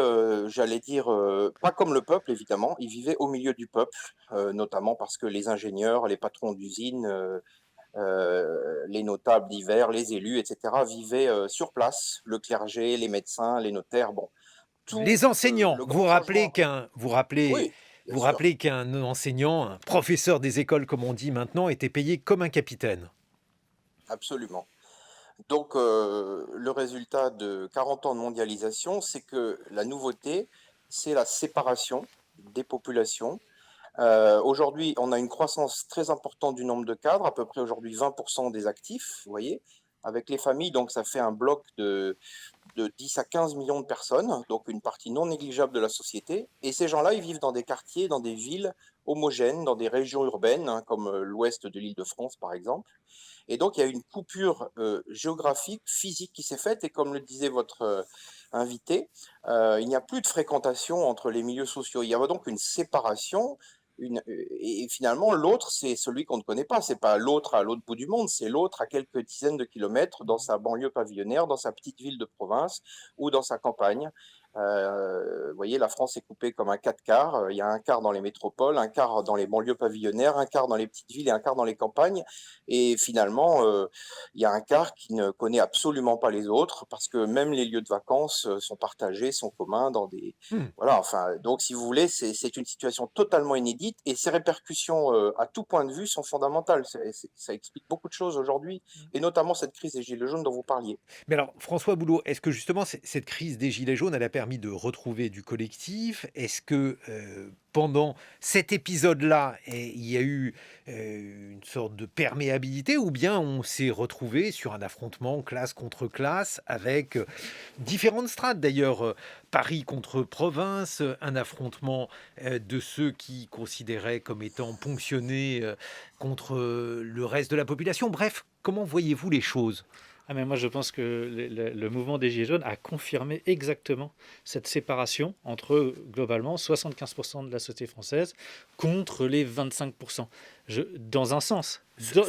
j'allais dire, pas comme le peuple, évidemment, ils vivaient au milieu du peuple, notamment parce que les ingénieurs, les patrons d'usines, les notables divers, les élus, etc., vivaient sur place, le clergé, les médecins, les notaires, bon, tout Les enseignants, le grand changement. Oui, bien vous sûr, rappelez qu'un enseignant, un professeur des écoles comme on dit maintenant, était payé comme un capitaine. absolument. Donc, le résultat de 40 ans de mondialisation, c'est que la nouveauté, c'est la séparation des populations. Aujourd'hui, on a une croissance très importante du nombre de cadres, à peu près aujourd'hui 20% des actifs, vous voyez, avec les familles, donc ça fait un bloc de 10 à 15 millions de personnes, donc une partie non négligeable de la société. Et ces gens-là, ils vivent dans des quartiers, dans des villes homogènes, dans des régions urbaines, hein, comme l'ouest de l'Île-de-France, par exemple. Et donc, il y a une coupure géographique, physique qui s'est faite. Et comme le disait votre invité, il n'y a plus de fréquentation entre les milieux sociaux. Il y a donc une séparation. Et finalement, l'autre, c'est celui qu'on ne connaît pas. C'est pas l'autre à l'autre bout du monde, c'est l'autre à quelques dizaines de kilomètres dans sa banlieue pavillonnaire, dans sa petite ville de province ou dans sa campagne. Vous voyez, la France est coupée comme un 4 quarts. Il y a un quart dans les métropoles, un quart dans les banlieues pavillonnaires, un quart dans les petites villes et un quart dans les campagnes. Et finalement, il y a un quart qui ne connaît absolument pas les autres parce que même les lieux de vacances sont partagés, sont communs dans des... Hmm. Voilà, enfin, donc si vous voulez, c'est une situation totalement inédite et ses répercussions à tout point de vue sont fondamentales. Ça explique beaucoup de choses aujourd'hui et notamment cette crise des Gilets jaunes dont vous parliez. Mais alors, François Boulot, est-ce que justement cette crise des Gilets jaunes, elle a permis de retrouver du collectif? Est-ce que pendant cet épisode-là, il y a eu une sorte de perméabilité ou bien on s'est retrouvé sur un affrontement classe contre classe avec différentes strates d'ailleurs, Paris contre province, un affrontement de ceux qui considéraient comme étant ponctionnés contre le reste de la population. Bref, comment voyez-vous les choses? Ah mais moi je pense que le mouvement des Gilets jaunes a confirmé exactement cette séparation entre globalement 75% de la société française contre les 25%. Dans un sens,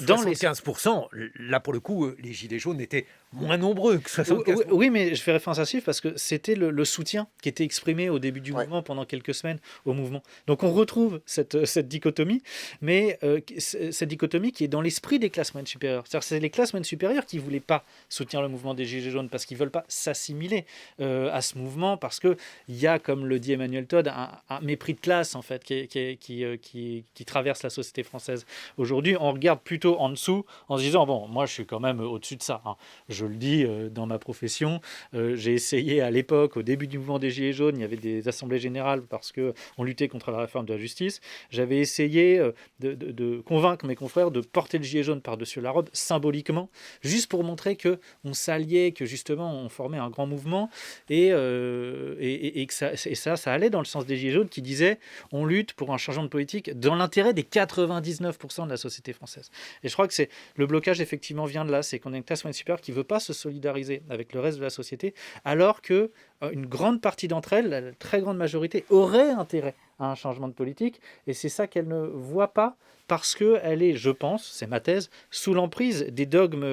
dans les... 75%, là pour le coup, les Gilets jaunes étaient moins nombreux que Oui, 75%. oui, mais je fais référence à ce chiffre parce que c'était le soutien qui était exprimé au début du Ouais. mouvement pendant quelques semaines au mouvement. Donc on retrouve cette dichotomie, mais cette dichotomie qui est dans l'esprit des classes moyennes supérieures. C'est-à-dire que c'est les classes moyennes supérieures qui ne voulaient pas soutenir le mouvement des Gilets jaunes parce qu'ils ne veulent pas s'assimiler à ce mouvement, parce qu'il y a, comme le dit Emmanuel Todd, un mépris de classe en fait, qui traverse la société française. Aujourd'hui, on regarde plutôt en dessous en se disant, bon, moi je suis quand même au-dessus de ça, hein. Je le dis dans ma profession, j'ai essayé à l'époque, au début du mouvement des Gilets jaunes, il y avait des assemblées générales parce qu'on luttait contre la réforme de la justice. J'avais essayé de convaincre mes confrères de porter le gilet jaune par-dessus la robe, symboliquement, juste pour montrer qu'on s'alliait, que justement on formait un grand mouvement et que ça allait dans le sens des Gilets jaunes qui disaient on lutte pour un changement de politique dans l'intérêt des 99% de la société française. Et je crois que le blocage effectivement vient de là, c'est qu'on a une classe moyenne supérieure qui ne veut pas se solidariser avec le reste de la société, alors que une grande partie d'entre elles, la très grande majorité, aurait intérêt à un changement de politique, et c'est ça qu'elle ne voit pas, parce qu'elle est, je pense, c'est ma thèse, sous l'emprise des dogmes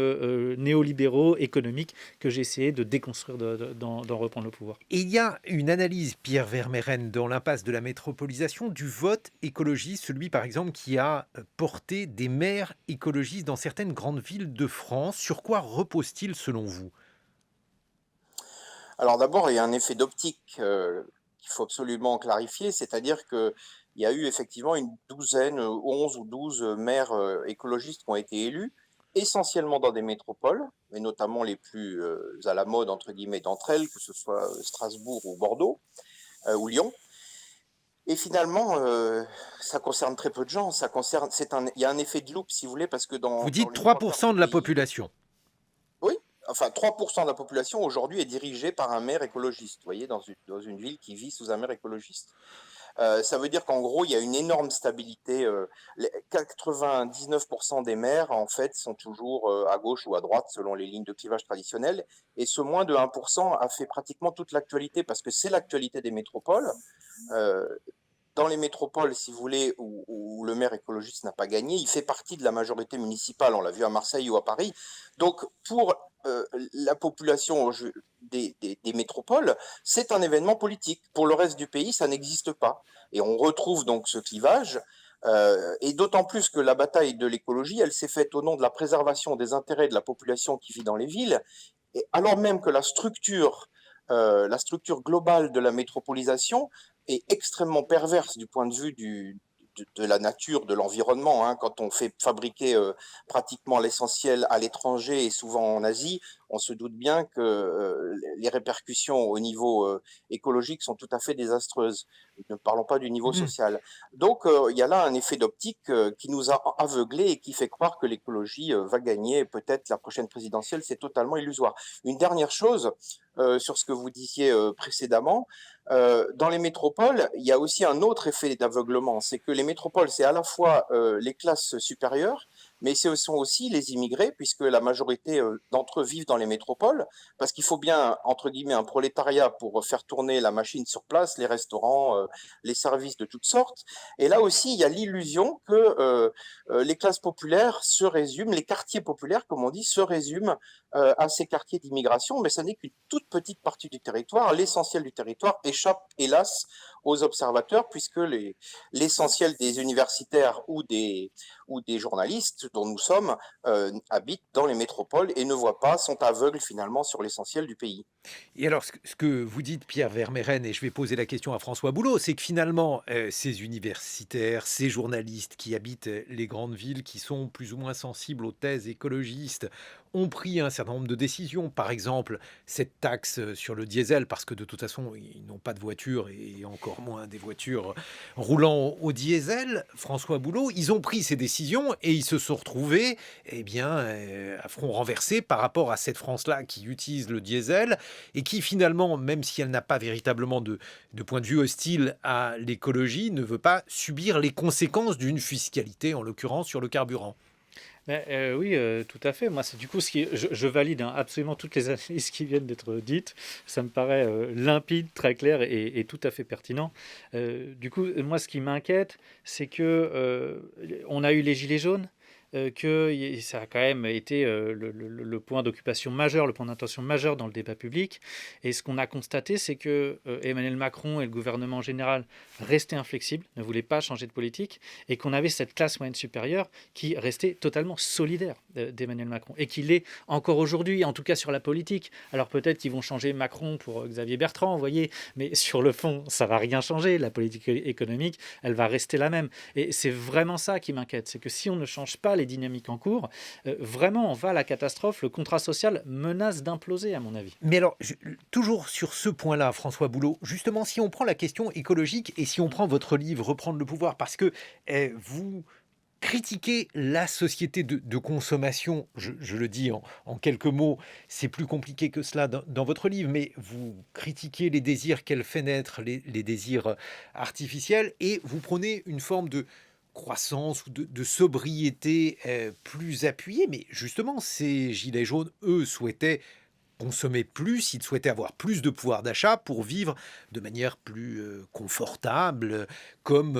néolibéraux, économiques, que j'ai essayé de déconstruire, d'en reprendre le pouvoir. Et il y a une analyse, Pierre Vermeyren, dans l'impasse de la métropolisation, du vote écologiste, celui par exemple qui a porté des maires écologistes dans certaines grandes villes de France. Sur quoi repose-t-il selon vous? Alors d'abord, il y a un effet d'optique qu'il faut absolument clarifier, c'est-à-dire qu'il y a eu effectivement une douzaine, 11 ou 12 maires écologistes qui ont été élus, essentiellement dans des métropoles, mais notamment les plus à la mode, entre guillemets, d'entre elles, que ce soit Strasbourg ou Bordeaux ou Lyon. Et finalement, ça concerne très peu de gens. Il y a un effet de loupe, si vous voulez, parce que Vous dans dites les trois quarts 3% du de la pays, population. oui, enfin 3% de la population aujourd'hui est dirigée par un maire écologiste, vous voyez, dans une ville qui vit sous un maire écologiste. Ça veut dire qu'en gros, il y a une énorme stabilité. 99% des maires, en fait, sont toujours à gauche ou à droite, selon les lignes de clivage traditionnelles. Et ce moins de 1% a fait pratiquement toute l'actualité, parce que c'est l'actualité des métropoles. Euh, dans les métropoles, si vous voulez, où le maire écologiste n'a pas gagné, il fait partie de la majorité municipale, on l'a vu à Marseille ou à Paris. Donc, pour la population des métropoles, c'est un événement politique. Pour le reste du pays, ça n'existe pas. Et on retrouve donc ce clivage. Et d'autant plus que la bataille de l'écologie, elle s'est faite au nom de la préservation des intérêts de la population qui vit dans les villes, et alors même que la structure globale de la métropolisation est extrêmement perverse du point de vue de la nature, de l'environnement. Hein. Quand on fait fabriquer pratiquement l'essentiel à l'étranger et souvent en Asie, on se doute bien que les répercussions au niveau écologique sont tout à fait désastreuses. Ne parlons pas du niveau Mmh. social. Donc, il y a là un effet d'optique qui nous a aveuglés et qui fait croire que l'écologie va gagner peut-être la prochaine présidentielle. C'est totalement illusoire. Une dernière chose sur ce que vous disiez précédemment. Dans les métropoles, il y a aussi un autre effet d'aveuglement, c'est que les métropoles, c'est à la fois les classes supérieures, mais ce sont aussi les immigrés, puisque la majorité d'entre eux vivent dans les métropoles, parce qu'il faut bien, entre guillemets, un prolétariat pour faire tourner la machine sur place, les restaurants, les services de toutes sortes. Et là aussi, il y a l'illusion que les classes populaires se résument, les quartiers populaires, comme on dit, se résument à ces quartiers d'immigration, mais ça n'est qu'une toute petite partie du territoire. L'essentiel du territoire échappe, hélas, aux observateurs, puisque l'essentiel des universitaires ou des journalistes dont nous sommes habitent dans les métropoles et ne voient pas, sont aveugles finalement sur l'essentiel du pays. Et alors, ce que vous dites, Pierre Vermeyren, et je vais poser la question à François Boulot, c'est que finalement, ces universitaires, ces journalistes qui habitent les grandes villes, qui sont plus ou moins sensibles aux thèses écologistes, ont pris un certain nombre de décisions. Par exemple, cette taxe sur le diesel, parce que de toute façon, ils n'ont pas de voiture et encore moins des voitures roulant au diesel. François Boulot, ils ont pris ces décisions et ils se sont retrouvés, eh bien, à front renversé par rapport à cette France-là qui utilise le diesel et qui finalement, même si elle n'a pas véritablement de point de vue hostile à l'écologie, ne veut pas subir les conséquences d'une fiscalité, en l'occurrence sur le carburant. Oui, tout à fait. Moi, c'est du coup je valide absolument toutes les analyses qui viennent d'être dites. Ça me paraît limpide, très clair et tout à fait pertinent. Du coup, moi, ce qui m'inquiète, c'est que on a eu les gilets jaunes. Ça a quand même été le point d'occupation majeur, le point d'intention majeur dans le débat public. Et ce qu'on a constaté, c'est que Emmanuel Macron et le gouvernement en général restaient inflexibles, ne voulaient pas changer de politique, et qu'on avait cette classe moyenne supérieure qui restait totalement solidaire d'Emmanuel Macron, et qui l'est encore aujourd'hui, en tout cas sur la politique. Alors peut-être qu'ils vont changer Macron pour Xavier Bertrand, vous voyez, mais sur le fond, ça va rien changer. La politique économique, elle va rester la même. Et c'est vraiment ça qui m'inquiète, c'est que si on ne change pas les dynamiques en cours, vraiment on va à la catastrophe. Le contrat social menace d'imploser, à mon avis. Mais alors, toujours sur ce point-là, François Boulot, justement, si on prend la question écologique et si on prend votre livre Reprendre le pouvoir, parce que vous critiquez la société de consommation, je le dis en quelques mots, c'est plus compliqué que cela dans votre livre, mais vous critiquez les désirs qu'elle fait naître, les désirs artificiels, et vous prenez une forme de croissance ou de sobriété plus appuyée. Mais justement, ces gilets jaunes, eux, souhaitaient consommer plus, ils souhaitaient avoir plus de pouvoir d'achat pour vivre de manière plus confortable, comme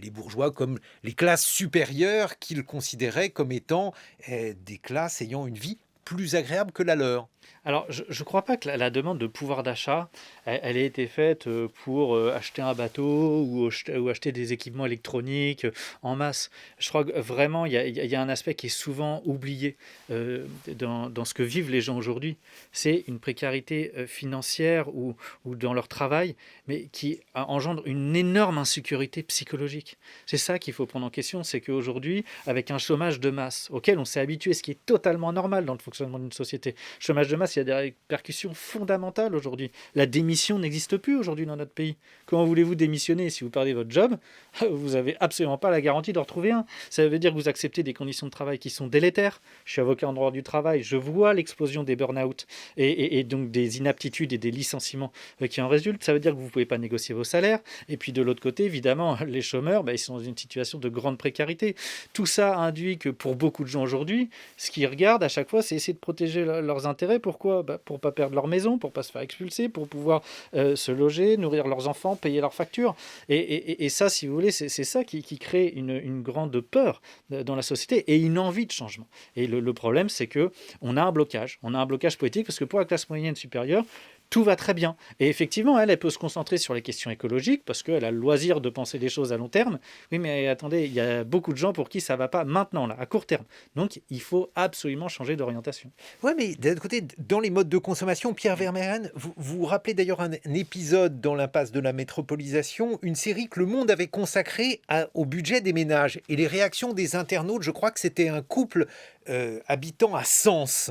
les bourgeois, comme les classes supérieures qu'ils considéraient comme étant des classes ayant une vie plus agréable que la leur. Alors, je ne crois pas que la demande de pouvoir d'achat, elle ait été faite pour acheter un bateau ou acheter des équipements électroniques en masse. Je crois que vraiment, il y a un aspect qui est souvent oublié dans ce que vivent les gens aujourd'hui. C'est une précarité financière ou dans leur travail, mais qui engendre une énorme insécurité psychologique. C'est ça qu'il faut prendre en question, c'est qu'aujourd'hui, avec un chômage de masse auquel on s'est habitué, ce qui est totalement normal dans le fonctionnement d'une société, chômage de masse, il y a des répercussions fondamentales aujourd'hui. La démission n'existe plus aujourd'hui dans notre pays. Comment voulez-vous démissionner si vous perdez votre job? Vous n'avez absolument pas la garantie d'en retrouver un. Ça veut dire que vous acceptez des conditions de travail qui sont délétères. Je suis avocat en droit du travail, je vois l'explosion des burn-out et donc des inaptitudes et des licenciements qui en résultent. Ça veut dire que vous ne pouvez pas négocier vos salaires. Et puis de l'autre côté, évidemment, les chômeurs, ils sont dans une situation de grande précarité. Tout ça induit que pour beaucoup de gens aujourd'hui, ce qu'ils regardent à chaque fois, c'est essayer de protéger leurs intérêts. Pourquoi? Pour ne pas perdre leur maison, pour ne pas se faire expulser, pour pouvoir se loger, nourrir leurs enfants, payer leurs factures. Et ça, si vous voulez, c'est ça qui crée une grande peur dans la société et une envie de changement. Et le problème, c'est qu'on a un blocage. On a un blocage politique parce que pour la classe moyenne supérieure, tout va très bien. Et effectivement, elle peut se concentrer sur les questions écologiques parce qu'elle a le loisir de penser des choses à long terme. Oui, mais attendez, il y a beaucoup de gens pour qui ça ne va pas maintenant, là, à court terme. Donc, il faut absolument changer d'orientation. Oui, mais d'un autre côté, dans les modes de consommation, Pierre Vermeyren, vous vous rappelez d'ailleurs un épisode dans l'impasse de la métropolisation, une série que Le Monde avait consacrée au budget des ménages. Et les réactions des internautes, je crois que c'était un couple habitant à Sens,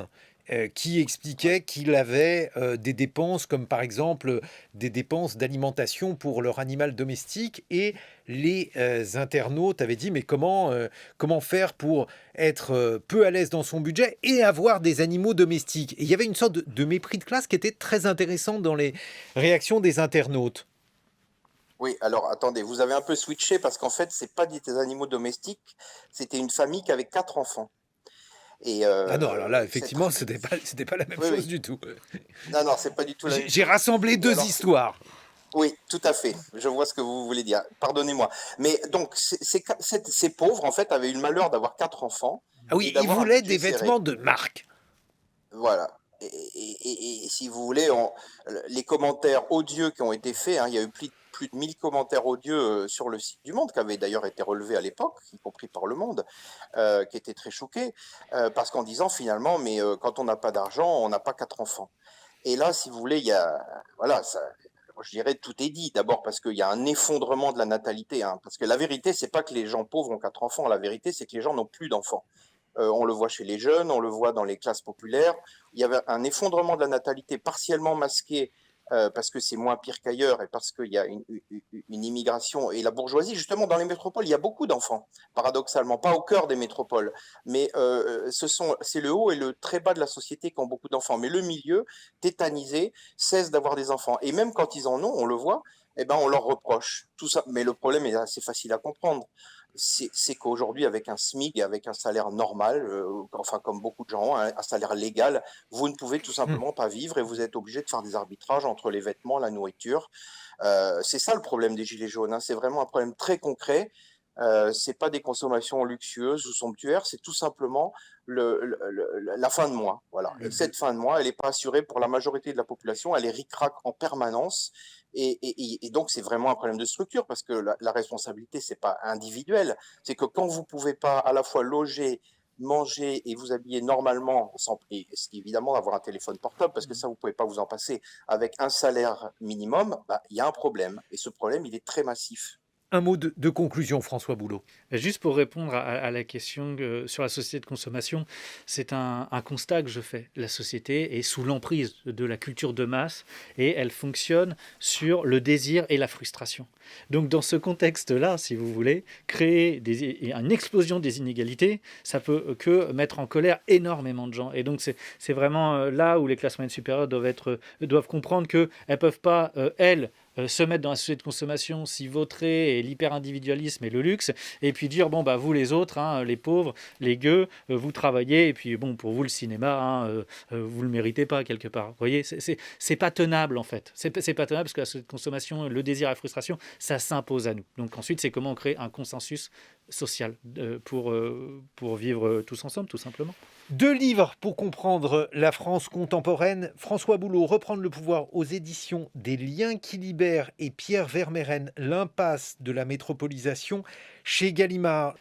qui expliquait qu'il avait des dépenses comme par exemple des dépenses d'alimentation pour leur animal domestique et les internautes avaient dit mais comment faire pour être peu à l'aise dans son budget et avoir des animaux domestiques. Et il y avait une sorte de mépris de classe qui était très intéressant dans les réactions des internautes. Oui, alors attendez, vous avez un peu switché parce qu'en fait, c'est pas des animaux domestiques, c'était une famille qui avait 4 enfants. Et Ah non, alors là, cette... effectivement, c'était pas la même Oui, chose oui. du tout. Non, non, c'est pas du tout la même J'ai chose. rassemblé Et deux alors, histoires. oui, tout à fait. Je vois ce que vous voulez dire. Pardonnez-moi. Mais donc, ces pauvres, en fait, avaient eu le malheur d'avoir 4 enfants Ah et oui, ils d'avoir un voulaient budget des serré. vêtements de marque. Voilà. Et si vous voulez, les commentaires odieux qui ont été faits, hein, il y a eu plus de 1000 commentaires odieux sur le site du Monde, qui avaient d'ailleurs été relevés à l'époque, y compris par Le Monde, qui étaient très choqués, parce qu'en disant finalement, mais quand on n'a pas d'argent, on n'a pas 4 enfants. Et là, si vous voulez, il y a, voilà, ça, moi, je dirais tout est dit. D'abord parce qu'il y a un effondrement de la natalité, hein, parce que la vérité, c'est pas que les gens pauvres ont 4 enfants. La vérité, c'est que les gens n'ont plus d'enfants. On le voit chez les jeunes, on le voit dans les classes populaires. Il y avait un effondrement de la natalité partiellement masqué parce que c'est moins pire qu'ailleurs et parce qu'il y a une immigration. Et la bourgeoisie, justement, dans les métropoles, il y a beaucoup d'enfants, paradoxalement, pas au cœur des métropoles, mais c'est le haut et le très bas de la société qui ont beaucoup d'enfants. Mais le milieu, tétanisé, cesse d'avoir des enfants. Et même quand ils en ont, on le voit, eh ben, on leur reproche tout ça. Mais le problème est assez facile à comprendre. C'est qu'aujourd'hui, avec un SMIC et avec un salaire normal, enfin comme beaucoup de gens, un salaire légal, vous ne pouvez tout Hmm. simplement pas vivre et vous êtes obligé de faire des arbitrages entre les vêtements, la nourriture. C'est ça le problème des gilets jaunes, hein. C'est vraiment un problème très concret. C'est pas des consommations luxueuses ou somptuaires, c'est tout simplement la fin de mois. Voilà. Et cette fin de mois, elle n'est pas assurée pour la majorité de la population, elle est ric-rac en permanence. Et donc, c'est vraiment un problème de structure parce que la responsabilité, c'est pas individuel. C'est que quand vous pouvez pas à la fois loger, manger et vous habiller normalement, et évidemment avoir un téléphone portable, parce que ça, vous pouvez pas vous en passer, avec un salaire minimum, bah, il y a un problème. Et ce problème, il est très massif. Un mot de conclusion, François Boulot. Juste pour répondre à la question sur la société de consommation, c'est un constat que je fais. La société est sous l'emprise de la culture de masse et elle fonctionne sur le désir et la frustration. Donc dans ce contexte-là, si vous voulez, créer une explosion des inégalités, ça peut que mettre en colère énormément de gens. Et donc c'est vraiment là où les classes moyennes supérieures doivent comprendre qu'elles ne peuvent pas, se mettre dans la société de consommation, s'y vautrer et l'hyper-individualisme et le luxe, et puis dire, bon, bah, vous les autres, hein, les pauvres, les gueux, vous travaillez, et puis bon, pour vous, le cinéma, hein, vous le méritez pas, quelque part. Vous voyez, c'est pas tenable, en fait. C'est pas tenable, parce que la société de consommation, le désir et la frustration, ça s'impose à nous. Donc ensuite, c'est comment on crée un consensus social pour vivre tous ensemble, tout simplement. 2 livres pour comprendre la France contemporaine. François Boulot, Reprendre le pouvoir aux éditions des Liens qui libèrent et Pierre Vermeyren, L'impasse de la métropolisation chez Gallimard.